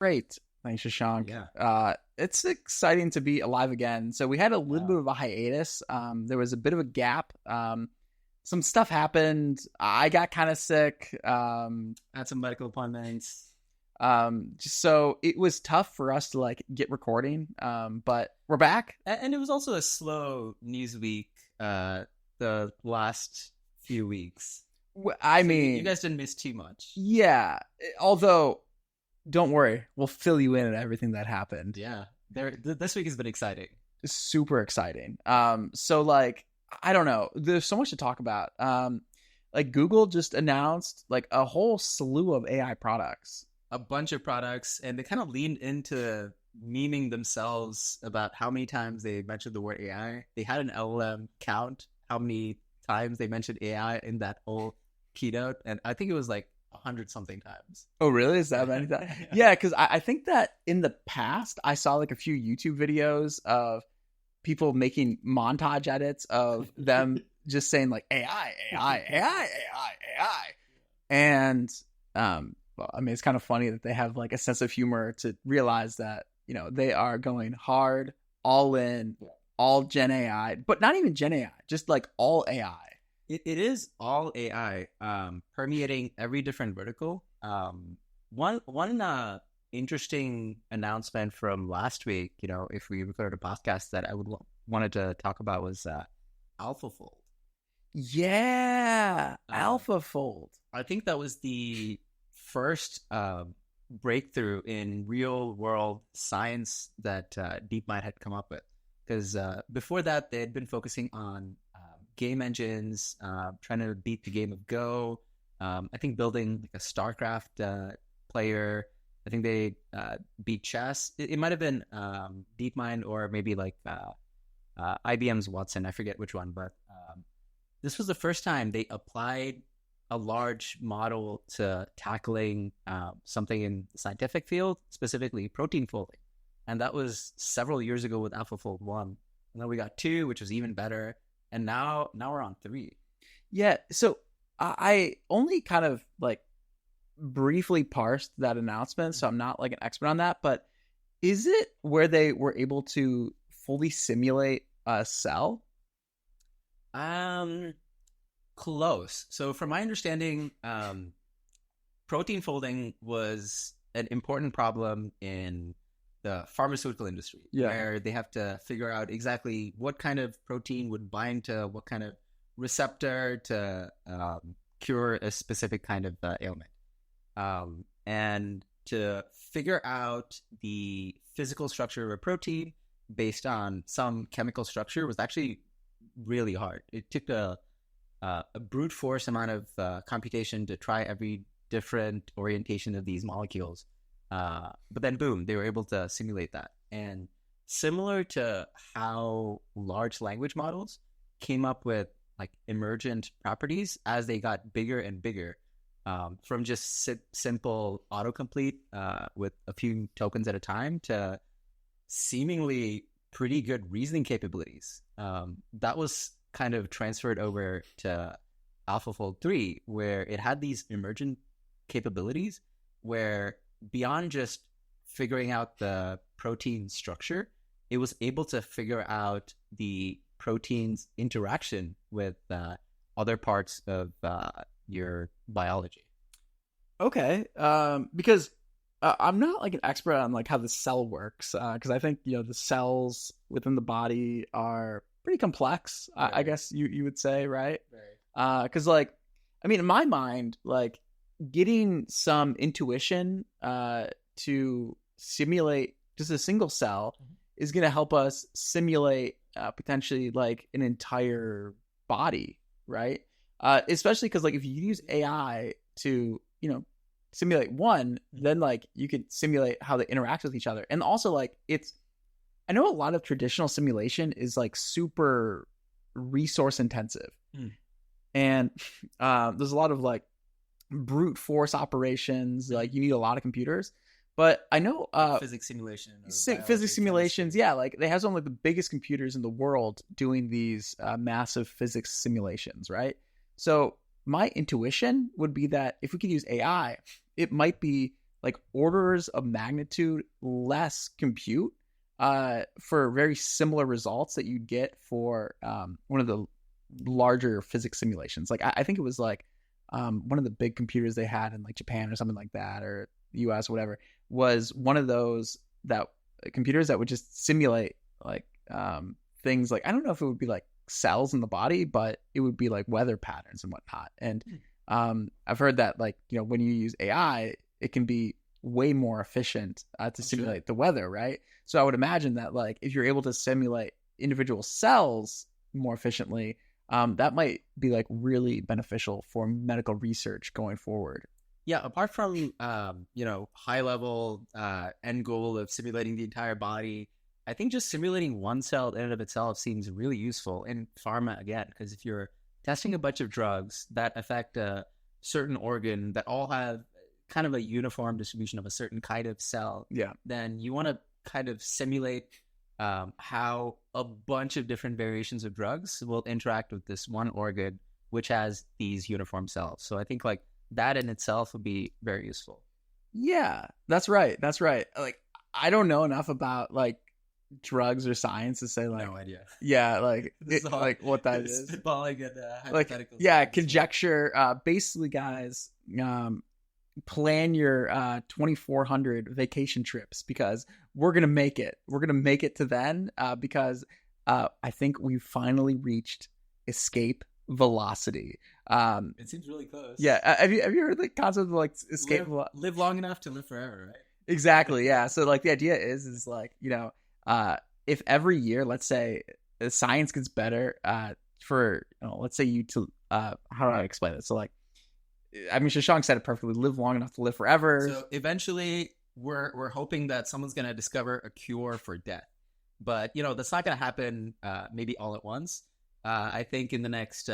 Great. Thanks, Shashank. Yeah. It's exciting to be alive again. So we had a little bit of a hiatus. There was a bit of a gap. Some stuff happened. I got kind of sick. Had some medical appointments. Just so it was tough for us to like get recording. But we're back. And it was also a slow news week the last few weeks. I mean, you guys didn't miss too much. Yeah. Although, don't worry, we'll fill you in on everything that happened. Yeah. This week has been exciting. Super exciting. So like, I don't know. There's so much to talk about. Like Google just announced like a whole slew of AI products. A bunch of products, and they kind of leaned into memeing themselves about how many times they mentioned the word AI. They had an LLM count how many times they mentioned AI in that whole keynote, and I think it was like 100 something times. Oh, really? Is that many times? Yeah, because I think that in the past I saw like a few YouTube videos of people making montage edits of them just saying like AI, AI, AI, AI, AI, and well, I mean, it's kind of funny that they have like a sense of humor to realize that, you know, they are going hard, all in, all Gen AI, but not even Gen AI, just like all AI. It is all AI, permeating every different vertical. One interesting announcement from last week, you know, if we recorded a podcast that I wanted to talk about was AlphaFold. Yeah, AlphaFold. I think that was the first breakthrough in real world science that DeepMind had come up with. Because before that, they had been focusing on game engines, trying to beat the game of Go. I think building like a StarCraft player. I think they beat chess. It might have been DeepMind or maybe like IBM's Watson. I forget which one, but this was the first time they applied a large model to tackling something in the scientific field, specifically protein folding. And that was several years ago with AlphaFold 1. And then we got 2, which was even better. And now we're on 3. Yeah. So I only kind of like briefly parsed that announcement, so I'm not like an expert on that. But is it where they were able to fully simulate a cell? Close. So from my understanding, protein folding was an important problem in the pharmaceutical industry, where they have to figure out exactly what kind of protein would bind to what kind of receptor to cure a specific kind of ailment. And to figure out the physical structure of a protein based on some chemical structure was actually really hard. It took a brute force amount of computation to try every different orientation of these molecules. But then boom, they were able to simulate that. And similar to how large language models came up with like emergent properties as they got bigger and bigger, from just simple autocomplete with a few tokens at a time to seemingly pretty good reasoning capabilities. That was kind of transferred over to AlphaFold 3, where it had these emergent capabilities where beyond just figuring out the protein structure, it was able to figure out the protein's interaction with other parts of your biology. Okay. Because I'm not like an expert on like how the cell works, because I think, you know, the cells within the body are pretty complex, I guess you would say, right? Because like, I mean, in my mind, like getting some intuition to simulate just a single cell is going to help us simulate potentially like an entire body, right? Especially because like if you use AI to, you know, simulate one, then like you could simulate how they interact with each other. And also like I know a lot of traditional simulation is like super resource intensive. And there's a lot of like brute force operations, like you need a lot of computers. But I know physics simulation, physics simulations, yeah, like they have some of like the biggest computers in the world doing these massive physics simulations, right? So my intuition would be that if we could use AI, it might be like orders of magnitude less compute for very similar results that you'd get for one of the larger physics simulations. Like I think it was like one of the big computers they had in like Japan or something like that, or the US, whatever, was one of those that computers that would just simulate like things like, I don't know if it would be like cells in the body, but it would be like weather patterns and whatnot. And I've heard that like, when you use AI, it can be way more efficient to simulate the weather, right? So I would imagine that like if you're able to simulate individual cells more efficiently, that might be like really beneficial for medical research going forward. Yeah, apart from high level end goal of simulating the entire body, I think just simulating one cell in and of itself seems really useful in pharma again, because if you're testing a bunch of drugs that affect a certain organ that all have kind of a uniform distribution of a certain kind of cell, then you want to kind of simulate how a bunch of different variations of drugs will interact with this one organ, which has these uniform cells. So I think like that in itself would be very useful. Yeah, that's right. Like, I don't know enough about like drugs or science to say like, no idea. Yeah, like like what that is. Spitballing and hypotheticals. Like, yeah, conjecture. Basically, guys, plan your 2400 vacation trips, because we're gonna make it. We're gonna make it to then, because I think we finally reached escape velocity. It seems really close. Yeah, have you heard the concept of like escape live long enough to live forever, right? Exactly. Yeah. So like the idea is like, if every year, let's say science gets better for, let's say you to how do I explain it? So like, I mean, Shashank said it perfectly: live long enough to live forever. So eventually, we're hoping that someone's gonna discover a cure for death, but that's not gonna happen maybe all at once. I think in the next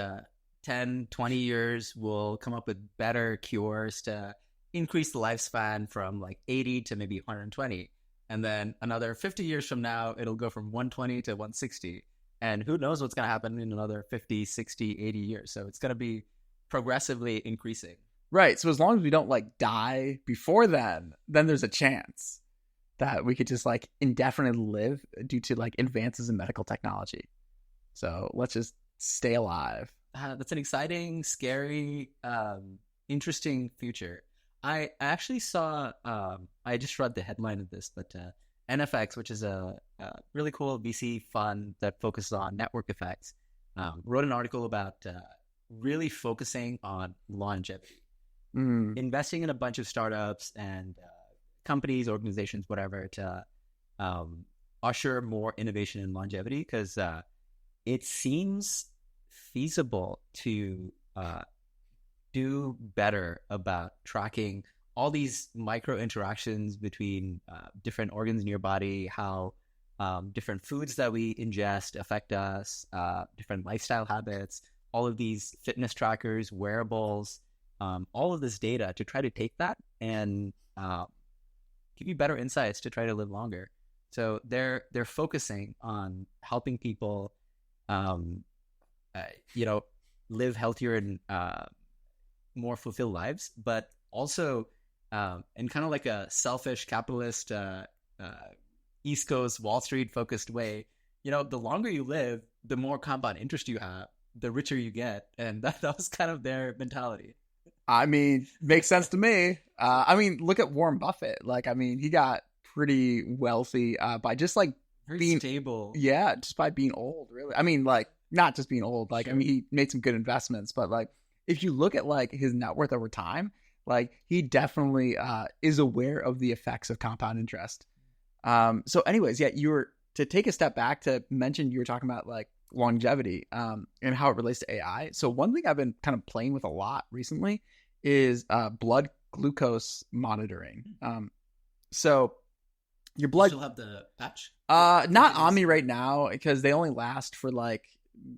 10, 20 years, we'll come up with better cures to increase the lifespan from like 80 to maybe 120. And then another 50 years from now, it'll go from 120 to 160. And who knows what's going to happen in another 50, 60, 80 years. So it's going to be progressively increasing. Right. So as long as we don't like die before then there's a chance that we could just like indefinitely live due to like advances in medical technology. So let's just stay alive. That's an exciting, scary, interesting future. I actually saw, I just read the headline of this, but NFX, which is a really cool VC fund that focuses on network effects, wrote an article about really focusing on longevity, investing in a bunch of startups and companies, organizations, whatever, to usher more innovation and longevity, because it seems feasible to do better about tracking all these micro interactions between different organs in your body, how different foods that we ingest affect us, different lifestyle habits, all of these fitness trackers, wearables, all of this data to try to take that and give you better insights to try to live longer. So they're focusing on helping people, live healthier and more fulfilled lives, but also in kind of like a selfish capitalist East Coast Wall Street focused way. The longer you live, the more compound interest you have, the richer you get, and that was kind of their mentality. I mean, makes sense to me. I mean, look at Warren Buffett. Like, I mean, he got pretty wealthy by just like being stable. Yeah, just by being old, really. I mean, like, not just being old. Like, sure. I mean, he made some good investments, but like, if you look at like his net worth over time, like he definitely is aware of the effects of compound interest. So anyways, yeah, to take a step back to mention, you were talking about like longevity and how it relates to AI. So one thing I've been kind of playing with a lot recently is blood glucose monitoring. So your blood... You still have the patch? Not on me right now, because they only last for like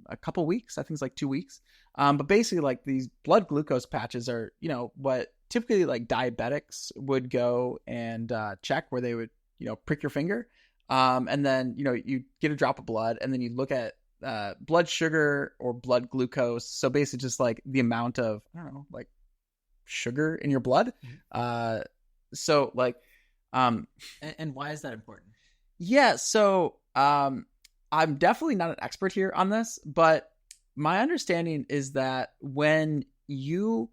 a couple weeks. I think it's like 2 weeks. But basically, like, these blood glucose patches are, what typically like diabetics would go and check, where they would, prick your finger. And then, you get a drop of blood, and then you look at blood sugar or blood glucose. So basically just like the amount of, I don't know, like sugar in your blood. So like, and why is that important? Yeah, so I'm definitely not an expert here on this, but my understanding is that when you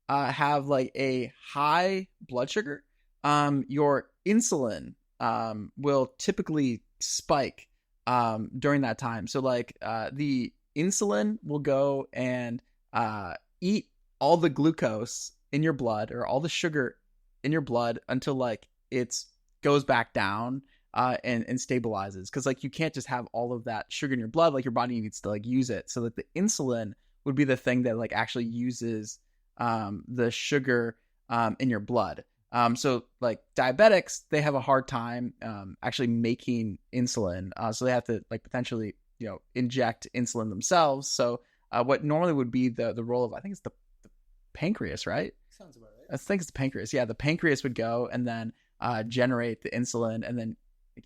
have like a high blood sugar, your insulin will typically spike during that time. So like the insulin will go and eat all the glucose in your blood or all the sugar in your blood until like it's goes back down and stabilizes, because like you can't just have all of that sugar in your blood. Like your body needs to like use it, so that the insulin would be the thing that like actually uses the sugar in your blood. So like diabetics, they have a hard time actually making insulin, so they have to like potentially inject insulin themselves. So what normally would be the role of, I think it's the pancreas, right? Sounds about right. I think it's the pancreas. Yeah, the pancreas would go and then generate the insulin and then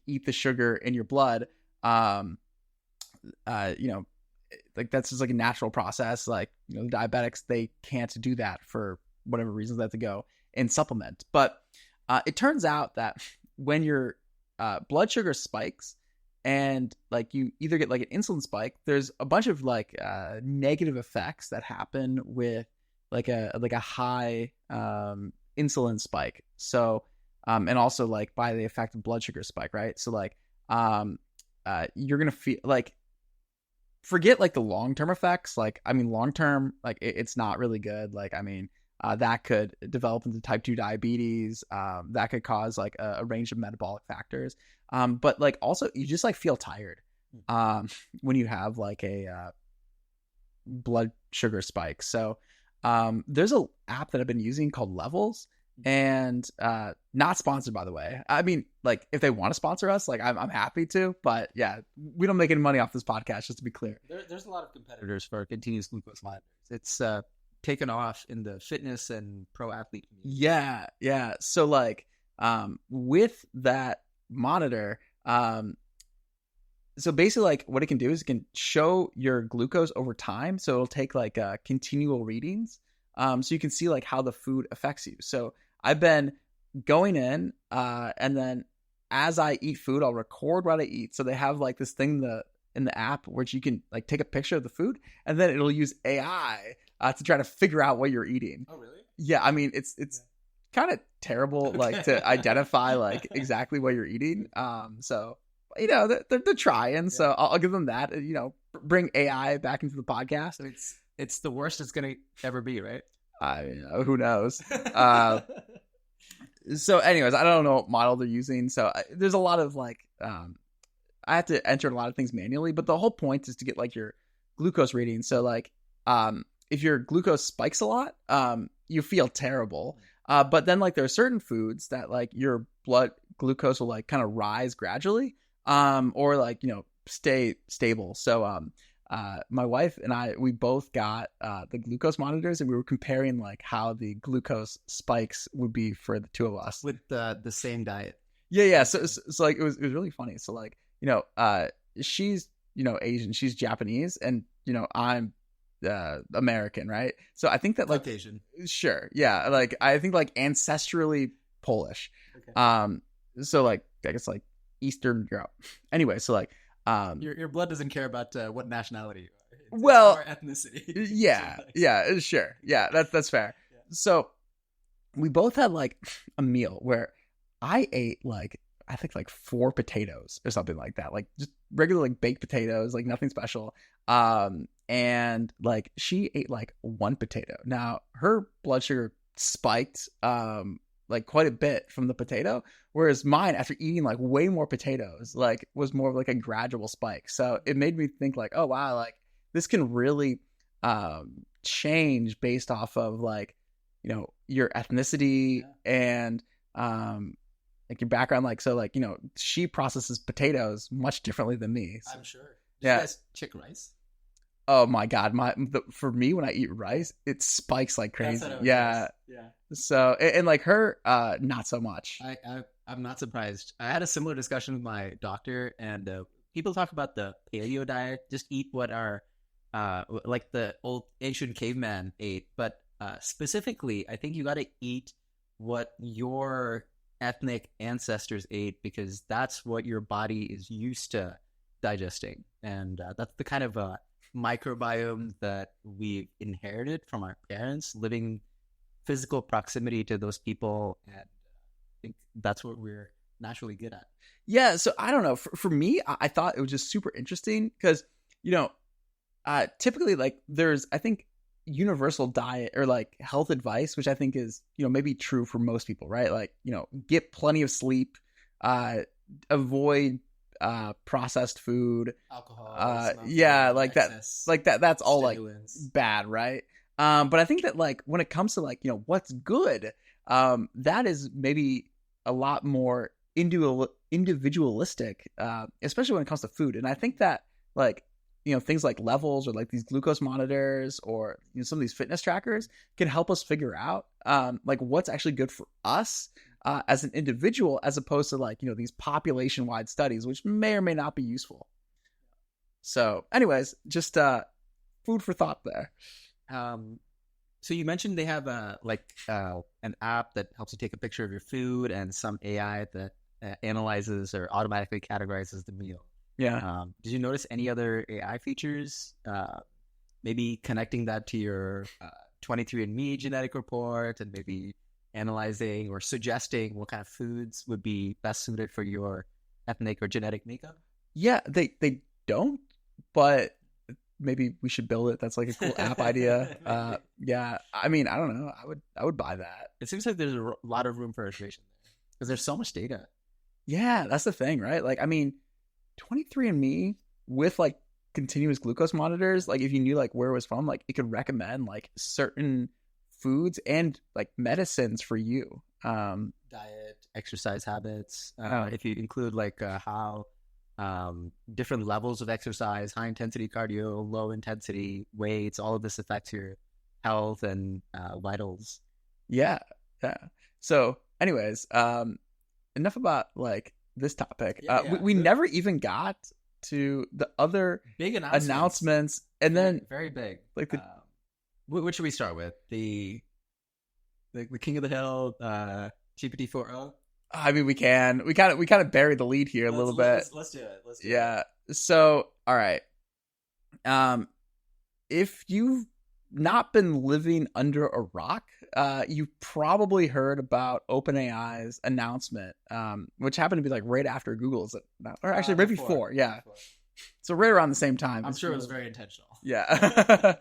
eat the sugar in your blood. Like that's just like a natural process. Like diabetics, they can't do that for whatever reasons. They have to go and supplement. But it turns out that when your blood sugar spikes and like you either get like an insulin spike, there's a bunch of like negative effects that happen with like a high insulin spike. So and also like by the effect of blood sugar spike, right? So like you're gonna feel like, forget like the long-term effects. Like I mean long-term, like it's not really good. Like I mean that could develop into type 2 diabetes, that could cause like a range of metabolic factors, but like also you just like feel tired when you have like a blood sugar spike. So there's a app that I've been using called Levels, and not sponsored, by the way. I mean, like if they want to sponsor us, like I'm happy to, but yeah, we don't make any money off this podcast, just to be clear. There's a lot of competitors for continuous glucose monitors. It's taken off in the fitness and pro athlete community. Yeah. So like with that monitor, so basically like what it can do is it can show your glucose over time. So it'll take like continual readings. So you can see like how the food affects you. So I've been going in and then as I eat food, I'll record what I eat. So they have like this thing in the app where you can like take a picture of the food, and then it'll use AI to try to figure out what you're eating. Oh, really? Yeah. I mean, it's kind of terrible, like to identify like exactly what you're eating. So they're trying. So I'll give them that. Bring AI back into the podcast. So it's the worst it's gonna ever be, right? Who knows? So anyways, I don't know what model they're using. So there's a lot of like, I have to enter a lot of things manually, but the whole point is to get like your glucose reading. So like, if your glucose spikes a lot, you feel terrible. But then like there are certain foods that like your blood glucose will like kind of rise gradually, or like, stay stable. So, my wife and I, we both got the glucose monitors, and we were comparing like how the glucose spikes would be for the two of us with the same diet. Yeah. So like it was really funny. So like she's Asian, she's Japanese, and I'm American, right? So I think that like Caucasian. Sure, yeah. Like I think like ancestrally Polish. Okay. So like I guess like Eastern Europe. Anyway, so like your blood doesn't care about what nationality you are. It's well, more ethnicity. Yeah, sure. Yeah, that's fair. Yeah. So we both had like a meal where I ate like I think like 4 potatoes or something like that, like just regular like baked potatoes, like nothing special. And like she ate like 1 potato. Now her blood sugar spiked like quite a bit from the potato, whereas mine, after eating like way more potatoes, like was more of like a gradual spike. So it made me think like, oh wow, like this can really change based off of like your ethnicity and like your background. Like so like she processes potatoes much differently than me. So, I'm sure. Do you guys chick rice? Oh my god, for me when I eat rice, it spikes like crazy. Yeah. So and like her, not so much. I'm not surprised. I had a similar discussion with my doctor, and people talk about the paleo diet. Just eat what our like the old ancient caveman ate, but specifically, I think you got to eat what your ethnic ancestors ate, because that's what your body is used to digesting. And that's the kind of microbiome that we've inherited from our parents, living physical proximity to those people. And I think that's what we're naturally good at. Yeah. So I don't know. For me, I thought it was just super interesting because, typically like there's, I think, universal diet or like health advice, which I think is, maybe true for most people, right? Like, get plenty of sleep, avoid processed food, alcohol, like excess, that's all stimulants. Like bad, right? But I think that like when it comes to like, what's good, that is maybe a lot more individualistic, especially when it comes to food. And I think that like, things like levels or like these glucose monitors or some of these fitness trackers can help us figure out like what's actually good for us as an individual, as opposed to like, these population wide studies, which may or may not be useful. So anyways, just food for thought there. So you mentioned they have an app that helps you take a picture of your food and some AI that analyzes or automatically categorizes the meal. Yeah. Did you notice any other AI features? Maybe connecting that to your 23andMe genetic report and maybe analyzing or suggesting what kind of foods would be best suited for your ethnic or genetic makeup? Yeah, they don't, but maybe we should build it. That's like a cool app idea. Yeah, I mean, I don't know. I would buy that. It seems like there's a lot of room for iteration there because there's so much data. Yeah, that's the thing, right? Like, I mean, 23andMe with like continuous glucose monitors, like if you knew like where it was from, like it could recommend like certain foods and like medicines for you. Diet, exercise habits. If you include like how different levels of exercise, high intensity cardio, low intensity weights, all of this affects your health and vitals. Yeah. So anyways, enough about like this topic. We never even got to the other big announcements, and then very big. Like what should we start with? The king of the hill, GPT-4.0. I mean, we kind of buried the lead here a little bit. Let's do it. Yeah. So, all right. If you've not been living under a rock, you've probably heard about OpenAI's announcement, which happened to be like right after Google's, or actually right before. Yeah. So right around the same time. I'm sure it was very intentional. Yeah.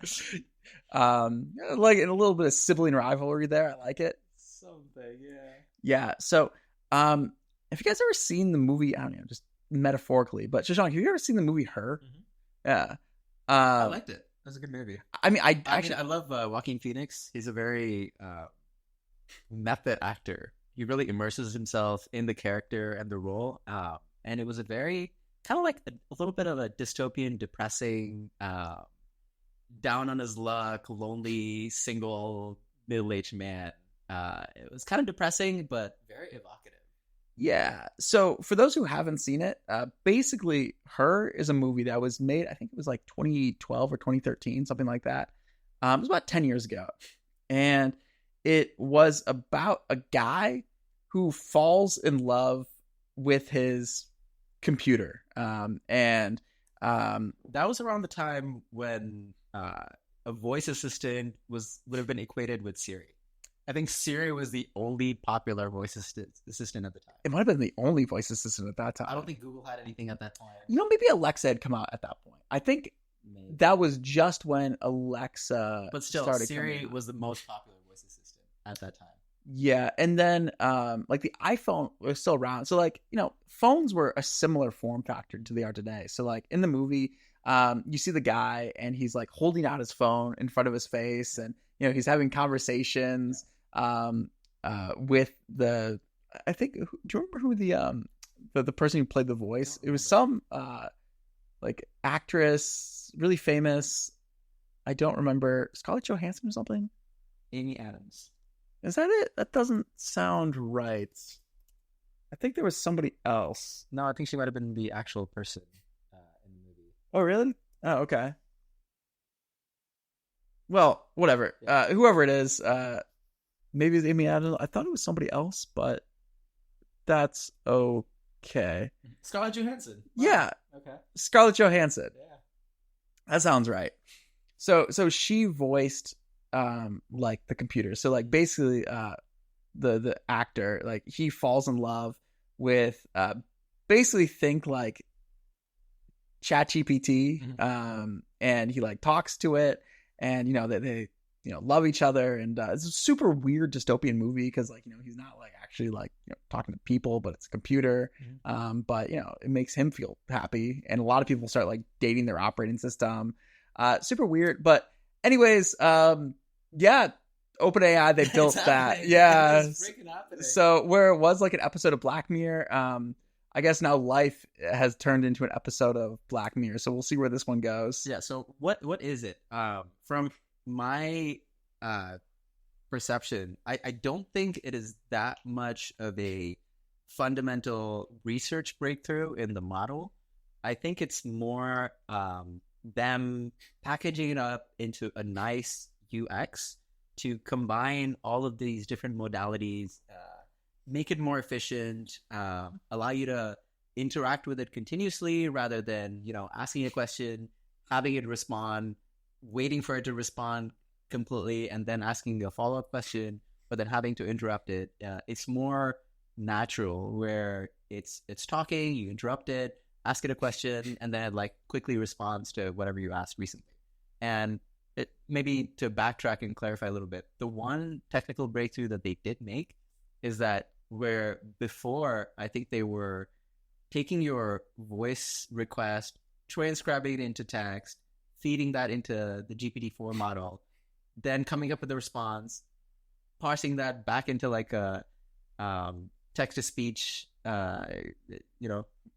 Like in a little bit of sibling rivalry there. I like it. Something, yeah. Yeah. So, have you guys ever seen the movie? I don't know, just metaphorically, but Shashank, have you ever seen the movie Her? Mm-hmm. Yeah. I liked it. That was a good movie. I mean, I love Joaquin Phoenix. He's a very method actor. He really immerses himself in the character and the role. And it was a very kind of like a little bit of a dystopian, depressing, down on his luck, lonely, single, middle-aged man. It was kind of depressing, but very evocative. Yeah. So for those who haven't seen it, basically Her is a movie that was made, I think it was like 2012 or 2013, something like that. It was about 10 years ago. And it was about a guy who falls in love with his computer. And that was around the time when a voice assistant would have been equated with Siri. I think Siri was the only popular voice assistant at the time. It might have been the only voice assistant at that time. I don't think Google had anything at that point. Maybe Alexa had come out at that point. I think that was just when Alexa But still, started Siri was the most popular voice assistant at that time. Yeah, and then like the iPhone was still around. So like, phones were a similar form factor to they are today. So like in the movie, you see the guy and he's like holding out his phone in front of his face, and he's having conversations with the, I think, do you remember who the person who played the voice? It was some like actress, really famous. I don't remember, Scarlett Johansson or something. Amy Adams. Is that it? That doesn't sound right. I think there was somebody else. No, I think she might have been the actual person in the movie. Oh, really? Oh, okay. Well, whatever. Yeah. Whoever it is, maybe it's Amy Adams. I thought it was somebody else, but that's okay. Scarlett Johansson. Wow. Yeah. Okay. Scarlett Johansson. Yeah. That sounds right. So she voiced like the computer. So like basically the actor, like he falls in love with basically think like ChatGPT, and he like talks to it, and they love each other, and it's a super weird dystopian movie because like he's not like actually like talking to people, but it's a computer, but it makes him feel happy, and a lot of people start like dating their operating system. Super weird, but anyways, yeah. OpenAI, they built that. Yeah. So where it was like an episode of Black Mirror, I guess now life has turned into an episode of Black Mirror. So we'll see where this one goes. Yeah. So what is it? From my perception, I don't think it is that much of a fundamental research breakthrough in the model. I think it's more them packaging it up into a nice UX to combine all of these different modalities, make it more efficient, allow you to interact with it continuously rather than, asking a question, having it respond, waiting for it to respond completely, and then asking a follow-up question, but then having to interrupt it. It's more natural where it's talking, you interrupt it, ask it a question, and then it like quickly responds to whatever you asked recently. And maybe to backtrack and clarify a little bit, the one technical breakthrough that they did make is that where before I think they were taking your voice request, transcribing it into text, feeding that into the GPT-4 model, then coming up with a response, parsing that back into like a text-to-speech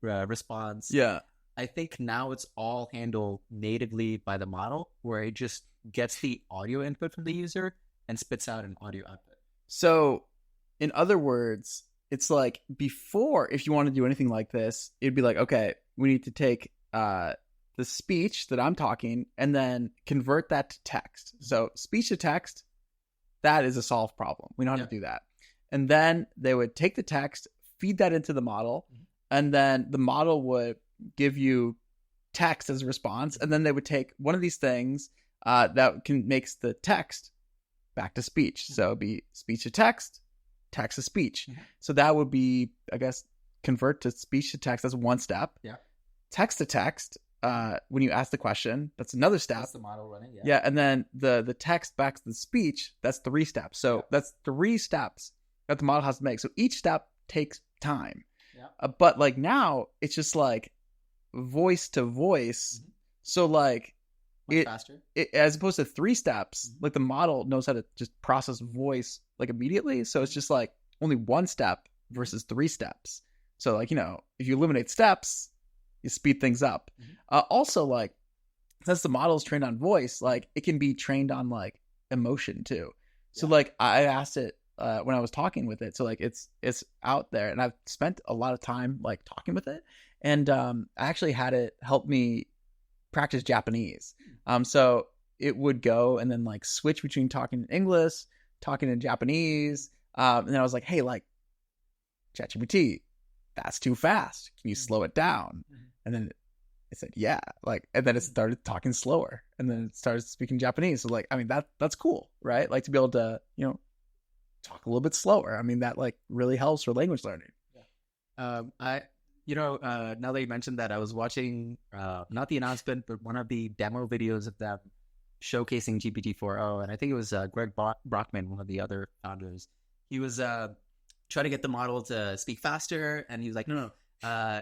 response. Yeah. I think now it's all handled natively by the model, where it just gets the audio input from the user and spits out an audio output. So, in other words, it's like before, if you want to do anything like this, it'd be like, okay, we need to take the speech that I'm talking and then convert that to text. So, speech to text, that is a solved problem. We know how to do that. And then they would take the text, feed that into the model, and then the model would give you text as a response, and then they would take one of these things that makes the text back to speech. So it'd be speech to text, text to speech. So that would be, I guess, convert to speech to text. That's one step. Yeah. Text to text, when you ask the question, that's another step. That's the model running. Yeah, and then the text back to the speech, that's 3 steps. So that's 3 steps that the model has to make. So each step takes time. Yeah. But like now, it's just like voice to voice. So like much faster. As opposed to 3 steps, like the model knows how to just process voice like immediately. So it's just like only 1 step versus 3 steps. So like, if you eliminate steps, you speed things up. Also, like, since the model is trained on voice, like it can be trained on like emotion too. So like I asked it when I was talking with it. So like it's out there, and I've spent a lot of time like talking with it. And I actually had it help me practice Japanese. So it would go and then like switch between talking in English, talking in Japanese. And then I was like, hey, like ChatGPT, that's too fast. Can you slow it down? And then it said, yeah. Like, and then it started talking slower, and then it started speaking Japanese. So like, I mean, that's cool, right? Like to be able to, talk a little bit slower. I mean, that like really helps for language learning. Now that you mentioned that, I was watching not the announcement, but one of the demo videos of them showcasing GPT-4.0, and I think it was Greg Brockman, one of the other founders. He was trying to get the model to speak faster, and he was like, no,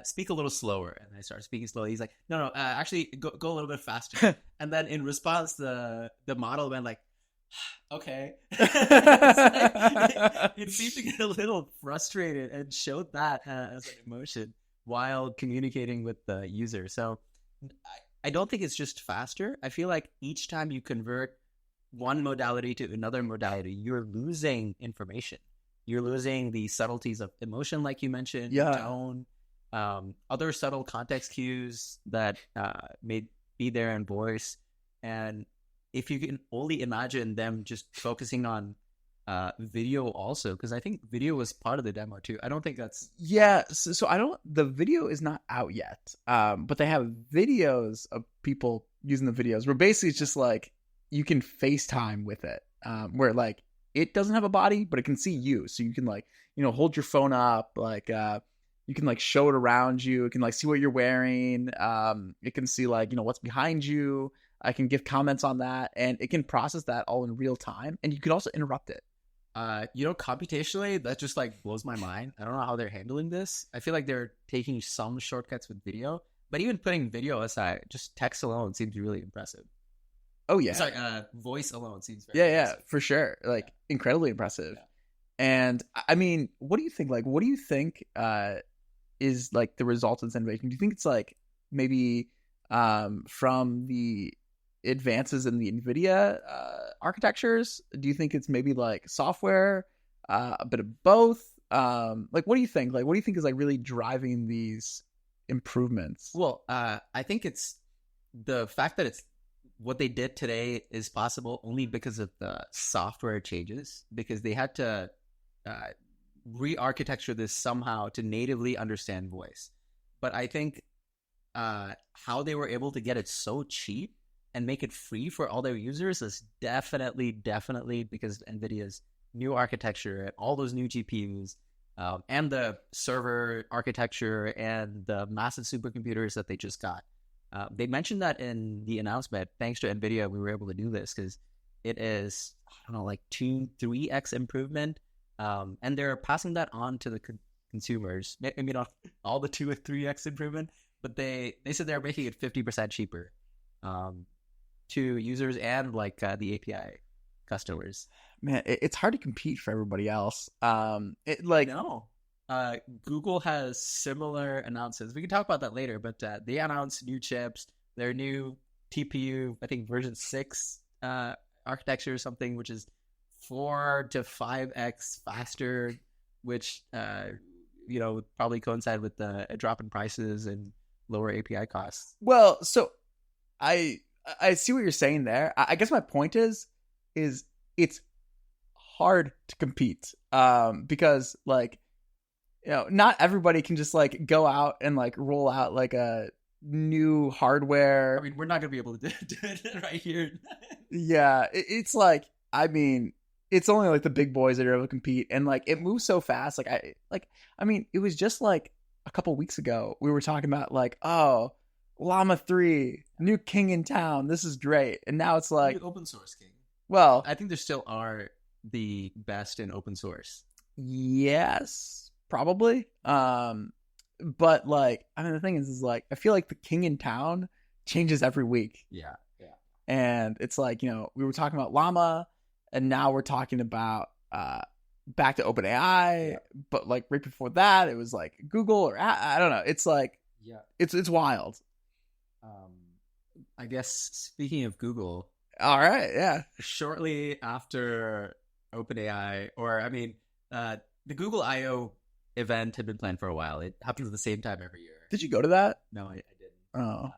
speak a little slower. And I started speaking slowly. He's like, no, actually go a little bit faster. And then in response, the model went like, okay. It seemed to get a little frustrated and showed that as an emotion while communicating with the user. So I don't think it's just faster. I feel like each time you convert one modality to another modality, you're losing information. You're losing the subtleties of emotion, like you mentioned, tone, other subtle context cues that may be there in voice. And if you can only imagine them just focusing on video also, because I think video was part of the demo too. I don't think that's so I don't, the video is not out yet, but they have videos of people using the videos where basically it's just like you can FaceTime with it, where like it doesn't have a body but it can see you, so you can like, you know, hold your phone up, like you can like show it around you, it can like see what you're wearing, it can see like, you know, what's behind you. I can give comments on that, and it can process that all in real time, and you could also interrupt it. You know, computationally, that just like blows my mind. I don't know how they're handling this. I feel like they're taking some shortcuts with video, but even putting video aside, just text alone seems really impressive. Oh yeah, sorry, voice alone seems very impressive. For sure, like incredibly impressive. And I mean, what do you think? Like, what do you think is like the result of this innovation? Do you think it's like maybe from the advances in the NVIDIA architectures? Do you think it's maybe like software, a bit of both? Like, what do you think? Like, what do you think is like really driving these improvements? Well, I think it's the fact that it's what they did today is possible only because of the software changes, because they had to re-architecture this somehow to natively understand voice. But I think how they were able to get it so cheap and make it free for all their users is definitely because of NVIDIA's new architecture and all those new GPUs, and the server architecture and the massive supercomputers that they just got. They mentioned that in the announcement. Thanks to NVIDIA, we were able to do this because it is, I don't know, like 2-3x improvement. And they're passing that on to the consumers. Maybe not all the 2 or 3x improvement, but they said they're making it 50% cheaper to users and like the API customers. Man, it's hard to compete for everybody else. Google has similar announcements. We can talk about that later, but they announced new chips, their new TPU, I think version 6 architecture or something, which is 4 to 5x faster, which probably coincide with a drop in prices and lower API costs. Well, so I see what you're saying there. I guess my point is it's hard to compete because like, you know, not everybody can just like go out and like roll out like a new hardware. I mean, we're not gonna be able to do it right here. Yeah, it's like, I mean, it's only like the big boys that are able to compete, and like it moves so fast. I mean, it was just like a couple weeks ago we were talking about like, oh, Llama 3, new king in town. This is great, and now it's like new open source king. Well, I think there still are the best in open source. Yes, probably. But like, I mean, the thing is like, I feel like the king in town changes every week. Yeah. And it's like, you know, we were talking about Llama, and now we're talking about back to OpenAI. But like right before that, it was like Google or I don't know. It's like, it's wild. I guess speaking of Google. All right. Yeah. Shortly after OpenAI, the Google I/O event had been planned for a while. It happens at the same time every year. Did you go to that? No, I didn't. Oh.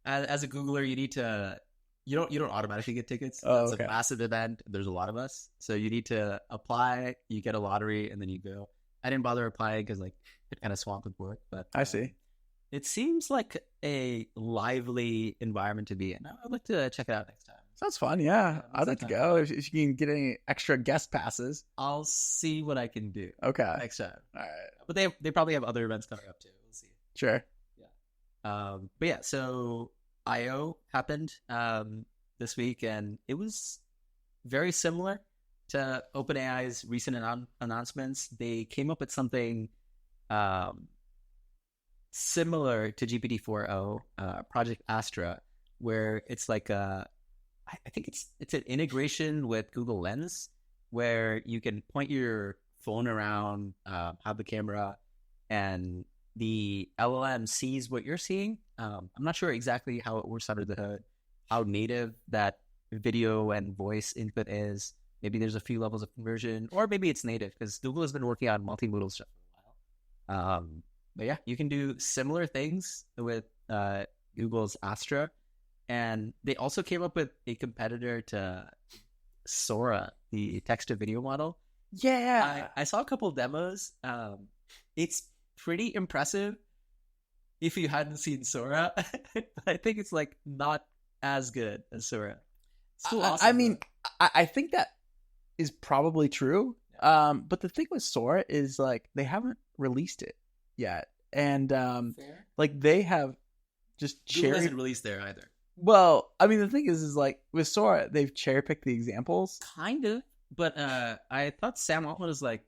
As a Googler, you need to. You don't automatically get tickets. Oh, it's a massive event. There's a lot of us, so you need to apply. You get a lottery, and then you go. I didn't bother applying because like it kind of swamped with work. But I see. It seems like a lively environment to be in. I'd like to check it out next time. Sounds fun, yeah. I'd like to go if you can get any extra guest passes. I'll see what I can do. Okay. Next time. All right. But they probably have other events coming up too. We'll see. Sure. Yeah. But yeah, so I/O happened this week, and it was very similar to OpenAI's recent announcements. They came up with something similar to GPT-4.0, Project Astra, where it's like I think it's an integration with Google Lens, where you can point your phone around, have the camera, and the LLM sees what you're seeing. I'm not sure exactly how it works under the hood, how native that video and voice input is. Maybe there's a few levels of conversion, or maybe it's native, because Google has been working on multimodal stuff for a while. But yeah, you can do similar things with Google's Astra. And they also came up with a competitor to Sora, the text-to-video model. Yeah. I saw a couple demos. It's pretty impressive if you hadn't seen Sora. I think it's like not as good as Sora. Still awesome. I mean, I think that is probably true. But the thing with Sora is like they haven't released it yet, and like they have just Google hasn't released there either. Well, I mean, the thing is like with Sora, they've cherry picked the examples, kind of. But I thought Sam Altman was like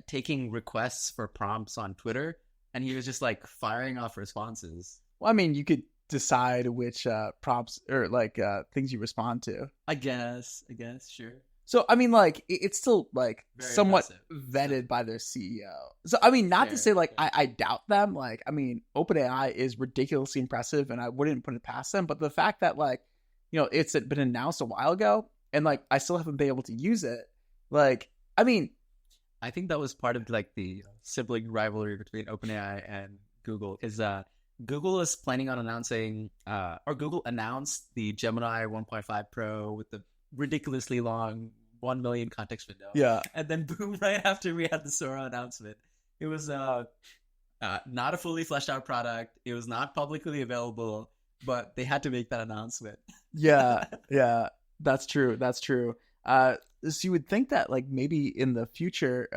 taking requests for prompts on Twitter, and he was just like firing off responses. Well, I mean, you could decide which prompts or like things you respond to. I guess, sure. So, I mean, like, it's still, like, very somewhat impressive. Vetted by their CEO. So, I mean, not to say, like, I doubt them. Like, I mean, OpenAI is ridiculously impressive, and I wouldn't put it past them. But the fact that, like, you know, it's been announced a while ago, and, like, I still haven't been able to use it. Like, I mean... I think that was part of, like, the sibling rivalry between OpenAI and Google. Is Google is planning on announcing... or Google announced the Gemini 1.5 Pro with the ridiculously long 1 million context window. Yeah. And then boom, right after we had the Sora announcement, it was not a fully fleshed out product. It was not publicly available, but they had to make that announcement. Yeah. That's true. So you would think that like maybe in the future,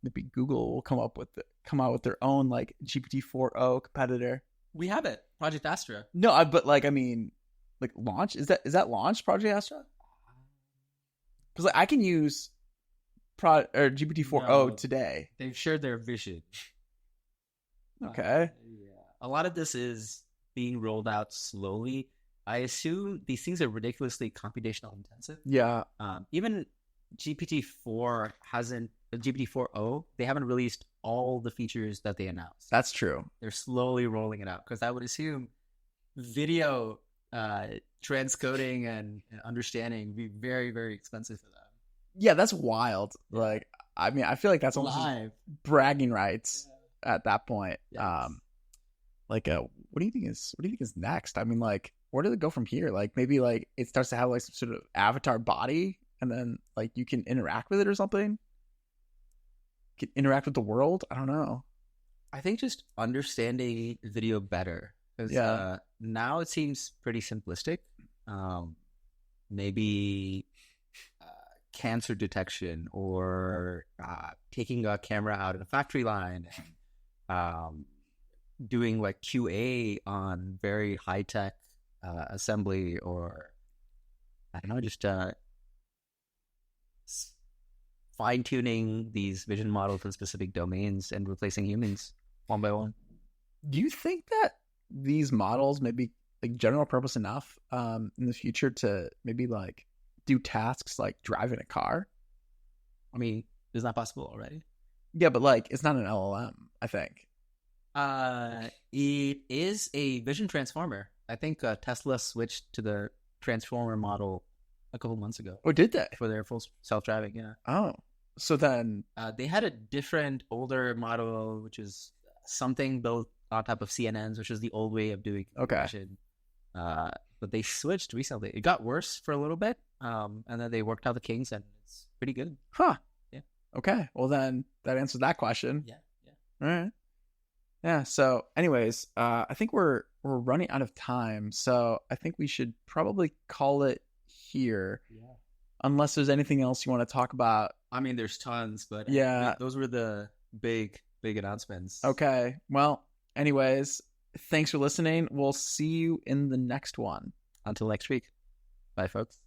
maybe Google will come out with their own like GPT-4.0 competitor. We have it, Project Astra. No, but like I mean, like launch is that launch Project Astra? Because like, I can use GPT-4.0 today. They've shared their vision. Okay. Yeah. A lot of this is being rolled out slowly. I assume these things are ridiculously computational intensive. Yeah. Even GPT-4.0, they haven't released all the features that they announced. That's true. They're slowly rolling it out because I would assume video transcoding and understanding would be very, very expensive for them. Yeah, that's wild. Like, I mean, I feel like that's almost bragging rights at that point. Yes. Like, what do you think is next? I mean, like, where does it go from here? Like, maybe like it starts to have like some sort of avatar body, and then like you can interact with it or something. You can interact with the world. I don't know. I think just understanding video better. Now it seems pretty simplistic. Maybe cancer detection or taking a camera out in a factory line, doing like QA on very high tech assembly, or I don't know, just fine tuning these vision models in specific domains and replacing humans one by one. Do you think that these models may be like general purpose enough in the future to maybe like do tasks like driving a car? I mean, is that possible already? Yeah, but like it's not an LLM, I think. It is a vision transformer. I think Tesla switched to the transformer model a couple months ago. Oh, did they? For their full self-driving, yeah. Oh, so then... they had a different, older model, which is something built on top of CNNs, which is the old way of doing vision. But they switched recently. It got worse for a little bit, and then they worked out the kinks, and it's pretty good. Huh. Yeah. Okay. Well, then that answers that question. Yeah. All right. Yeah. So, anyways, I think we're running out of time, so I think we should probably call it here. Yeah. Unless there's anything else you want to talk about. I mean, there's tons, but those were the big announcements. Okay. Well, anyways, thanks for listening. We'll see you in the next one. Until next week. Bye, folks.